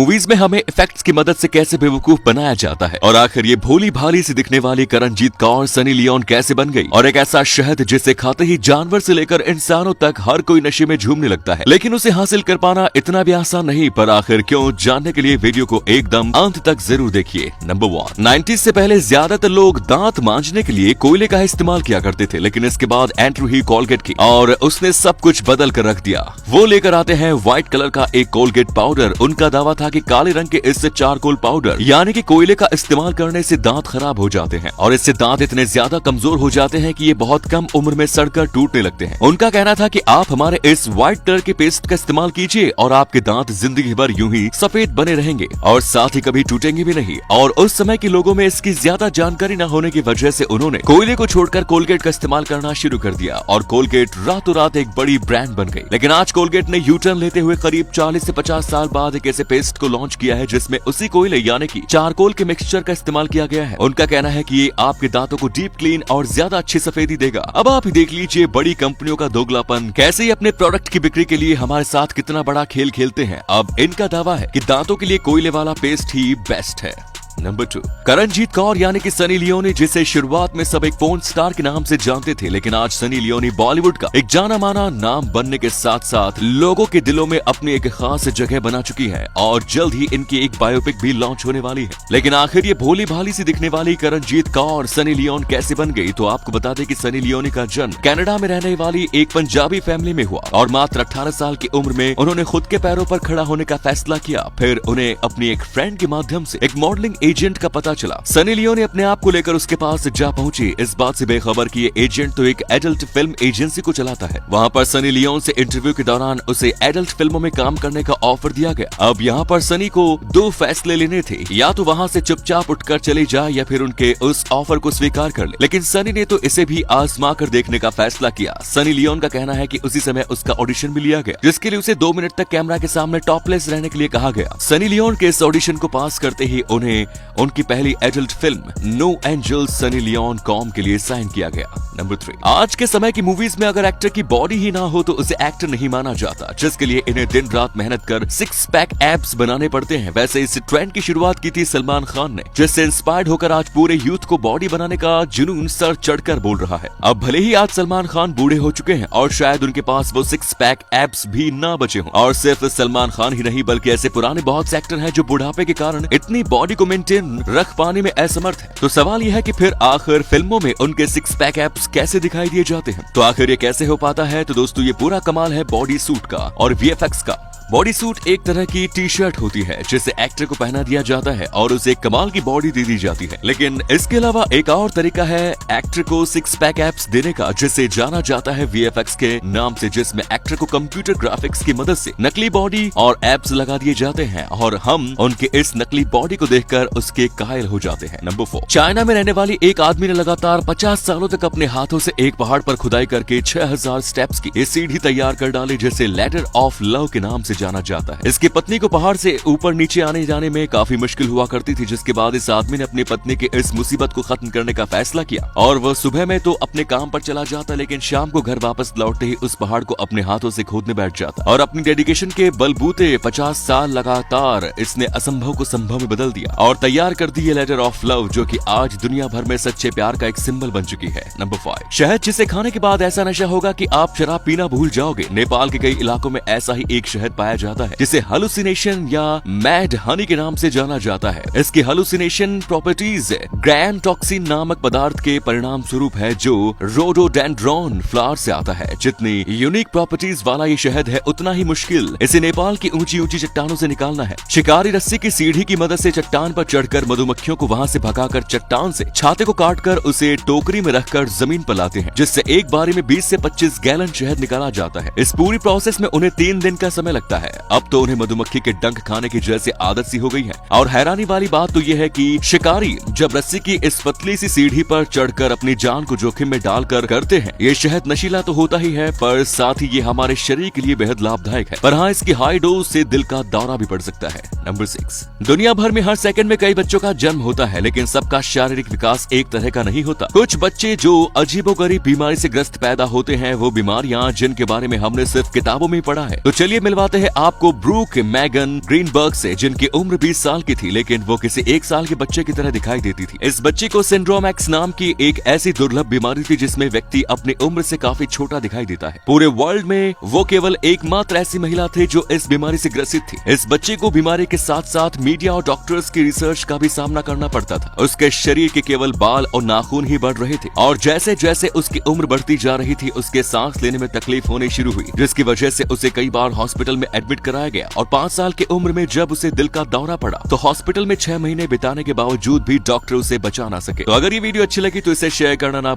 Movies में हमें effects की मदद से कैसे बेवकूफ बनाया जाता है, और आखिर ये भोली भाली से दिखने वाली करणजीत कौर सनी लियोन कैसे बन गई, और एक ऐसा शहद जिसे खाते ही जानवर से लेकर इंसानों तक हर कोई नशे में झूमने लगता है, लेकिन उसे हासिल कर पाना इतना भी आसान नहीं। पर आखिर क्यों, जानने के लिए वीडियो को एकदम अंत तक जरूर देखिए। नंबर 1, 90s से पहले ज्यादातर लोग दांत मांजने के लिए कोयले का इस्तेमाल किया करते थे, लेकिन इसके बाद एंट्री हुई कोलगेट की और उसने सब कुछ बदल कर रख दिया। वो लेकर आते हैं व्हाइट कलर का एक कोलगेट पाउडर। उनका दावा था कि काले रंग के इससे चारकोल पाउडर यानी कि कोयले का इस्तेमाल करने से दांत खराब हो जाते हैं और इससे दांत इतने ज्यादा कमजोर हो जाते हैं कि ये बहुत कम उम्र में सड़कर टूटने लगते हैं। उनका कहना था कि आप हमारे इस व्हाइट कलर के पेस्ट का इस्तेमाल कीजिए और आपके दांत जिंदगी भर यूं ही सफेद बने रहेंगे और साथ ही कभी टूटेंगे भी नहीं। और उस समय के लोगों में इसकी ज्यादा जानकारी न होने की वजह से उन्होंने कोयले को छोड़कर कोलगेट का इस्तेमाल करना शुरू कर दिया और कोलगेट रातों रात एक बड़ी ब्रांड बन गई। लेकिन आज कोलगेट ने यू टर्न लेते हुए करीब 40 से 50 साल बाद एक ऐसे पेस्ट को लॉन्च किया है जिसमें उसी कोयले यानी कि चारकोल के मिक्सचर का इस्तेमाल किया गया है। उनका कहना है कि ये आपके दांतों को डीप क्लीन और ज्यादा अच्छी सफेदी देगा। अब आप ही देख लीजिए बड़ी कंपनियों का दोगलापन, कैसे ही अपने प्रोडक्ट की बिक्री के लिए हमारे साथ कितना बड़ा खेल खेलते हैं। अब इनका दावा है कि दांतों के लिए कोयले वाला पेस्ट ही बेस्ट है। नंबर 2, करणजीत कौर यानी कि सनी लियोनी, जिसे शुरुआत में सब एक फोन स्टार के नाम से जानते थे, लेकिन आज सनी लियोनी बॉलीवुड का एक जाना माना नाम बनने के साथ साथ लोगों के दिलों में अपनी एक खास जगह बना चुकी है और जल्द ही इनकी एक बायोपिक भी लॉन्च होने वाली है। लेकिन आखिर ये भोली भाली सी दिखने वाली करणजीत कौर सनी लियोन कैसे बन गई, तो आपको बता दें कि सनी लियोनी का जन्म कनाडा में रहने वाली एक पंजाबी फैमिली में हुआ और मात्र 18 साल की उम्र में उन्होंने खुद के पैरों पर खड़ा होने का फैसला किया। फिर उन्हें अपनी एक फ्रेंड के माध्यम से एक मॉडलिंग एजेंट का पता चला। सनी लियोनी अपने आप को लेकर उसके पास जा पहुंची, इस बात से बेखबर कि ये एजेंट तो एक एडल्ट फिल्म एजेंसी को चलाता है। वहां पर सनी लियोन से इंटरव्यू के दौरान उसे एडल्ट फिल्मों में काम करने का ऑफर दिया गया। अब यहाँ पर सनी को 2 फैसले लेने थे, या तो वहाँ से चुपचाप उठकर चले जाए या फिर उनके उस ऑफर को स्वीकार कर ले। लेकिन सनी ने तो इसे भी आजमा कर देखने का फैसला किया। सनी लियोन का कहना है कि उसी समय उसका ऑडिशन भी लिया गया, जिसके लिए उसे 2 मिनट तक कैमरा के सामने टॉपलेस रहने के लिए कहा गया। सनी लियोन के इस ऑडिशन को पास करते ही उन्हें उनकी पहली adult film no angel Sunny Leone com के लिए साइन किया गया। नंबर 3, आज के समय की मूवीज में अगर एक्टर की बॉडी ही ना हो तो उसे एक्टर नहीं माना जाता, जिसके लिए इन्हें दिन रात मेहनत कर 6 पैक एब्स बनाने पड़ते हैं। वैसे इस ट्रेंड की शुरुआत की थी सलमान खान ने, जिससे इंस्पायर्ड होकर आज पूरे यूथ को बॉडी बनाने का जुनून सर चढ़कर बोल रहा है। अब भले ही आज सलमान खान बूढ़े हो चुके हैं और शायद उनके पास वो 6 पैक एब्स भी ना बचे हों, और सिर्फ सलमान खान ही नहीं बल्कि ऐसे पुराने बहुत से एक्टर हैं जो बुढ़ापे के कारण इतनी बॉडी को मेंटेन रख पाने में असमर्थ है। तो सवाल यह है कि फिर आखिर फिल्मों में उनके 6 पैक एब्स कैसे दिखाई दिए जाते हैं, तो आखिर ये कैसे हो पाता है। तो दोस्तों ये पूरा कमाल है बॉडी सूट का और वीएफएक्स का। बॉडी सूट एक तरह की टी शर्ट होती है जिसे एक्टर को पहना दिया जाता है और उसे एक कमाल की बॉडी दे दी जाती है। लेकिन इसके अलावा एक और तरीका है एक्टर को 6 पैक एब्स देने का, जिसे जाना जाता है वीएफएक्स के नाम से, जिसमें एक्टर को कंप्यूटर ग्राफिक्स की मदद से नकली बॉडी और एब्स लगा दिए जाते हैं और हम उनके इस नकली बॉडी को देखकर उसके कायल हो जाते हैं। नंबर 4, चाइना में रहने वाली एक आदमी ने लगातार 50 सालों तक अपने हाथों से एक पहाड़ पर खुदाई करके 6000 स्टेप्स की ये सीढ़ी तैयार कर डाली, जिसे लेडर ऑफ लव के नाम से जाना जाता है। इसकी पत्नी को पहाड़ से ऊपर नीचे आने जाने में काफी मुश्किल हुआ करती थी, जिसके बाद इस आदमी ने अपनी पत्नी की इस मुसीबत को खत्म करने का फैसला किया और वह सुबह में तो अपने काम पर चला जाता, लेकिन शाम को घर वापस लौटते ही उस पहाड़ को अपने हाथों से खोदने बैठ जाता और अपनी डेडिकेशन के बलबूते 50 साल लगातार इसने असंभव को संभव में बदल दिया और तैयार कर दी लेटर ऑफ लव, जो कि आज दुनिया भर में सच्चे प्यार का एक सिंबल बन चुकी है। नंबर 5, शहद जिसे खाने के बाद ऐसा नशा होगा कि आप शराब पीना भूल जाओगे। नेपाल के कई इलाकों में ऐसा ही एक शहद पाया जाता है जिसे हेलुसिनेशन या मैड हनी के नाम से जाना जाता है। इसकी हेलुसिनेशन प्रॉपर्टीज ग्रैन टॉक्सिन नामक पदार्थ के परिणाम स्वरूप है जो रोडोडेंड्रॉन फ्लावर से आता है। जितनी यूनिक प्रॉपर्टीज वाला ये शहद है उतना ही मुश्किल इसे नेपाल की ऊंची ऊंची चट्टानों से निकालना है। शिकारी रस्सी की सीढ़ी की मदद से चट्टान पर चढ़कर मधुमक्खियों को वहां से भगाकर चट्टान से छाते को काटकर उसे टोकरी में रखकर जमीन पर लाते हैं, जिससे एक बारी में 20 से 25 गैलन शहद निकाला जाता है। इस पूरी प्रोसेस में उन्हें 3 दिन का समय लगता है। अब तो उन्हें मधुमक्खी के डंक खाने की जैसे आदत सी हो गई है। और हैरानी वाली बात तो यह है कि शिकारी जब रस्सी की इस पतली सी सीढ़ी पर चढ़कर अपनी जान को जोखिम में डालकर करते हैं, ये शहद नशीला तो होता ही है पर साथ ही ये हमारे शरीर के लिए बेहद लाभदायक है। पर हाँ, इसकी हाई डोज से दिल का दौरा भी पड़ सकता है। नंबर 6, दुनिया भर में हर सेकंड में कई बच्चों का जन्म होता है, लेकिन सबका शारीरिक विकास एक तरह का नहीं होता। कुछ बच्चे जो अजीबोगरीब बीमारी से ग्रस्त पैदा होते हैं, वो बीमारियां जिनके बारे में हमने सिर्फ किताबों में पढ़ा है। तो चलिए मिलवाते हैं हैं आपको ब्रूक मैगन ग्रीनबर्ग से, जिनकी उम्र 20 साल की थी, लेकिन वो किसी 1 साल के बच्चे की तरह दिखाई देती थी। इस बच्ची को सिंड्रोम एक्स नाम की एक ऐसी दुर्लभ बीमारी थी जिसमें व्यक्ति अपनी उम्र से काफी छोटा दिखाई देता है। पूरे वर्ल्ड में वो केवल एकमात्र ऐसी महिला थी जो इस बीमारी से ग्रसित थी। इस बच्ची को बीमारी के साथ साथ मीडिया और डॉक्टर्स की रिसर्च का भी सामना करना पड़ता था। उसके शरीर के केवल बाल और नाखून ही बढ़ रहे थे और जैसे जैसे उसकी उम्र बढ़ती जा रही थी उसके सांस लेने में तकलीफ होनी शुरू हुई, जिसकी वजह से उसे कई बार हॉस्पिटल में एडमिट कराया गया। और 5 साल की उम्र में जब उसे दिल का दौरा पड़ा तो हॉस्पिटल में 6 महीने बिताने के बावजूद भी डॉक्टर उसे बचा ना सके। तो अगर ये वीडियो अच्छी लगी तो इसे शेयर करना ना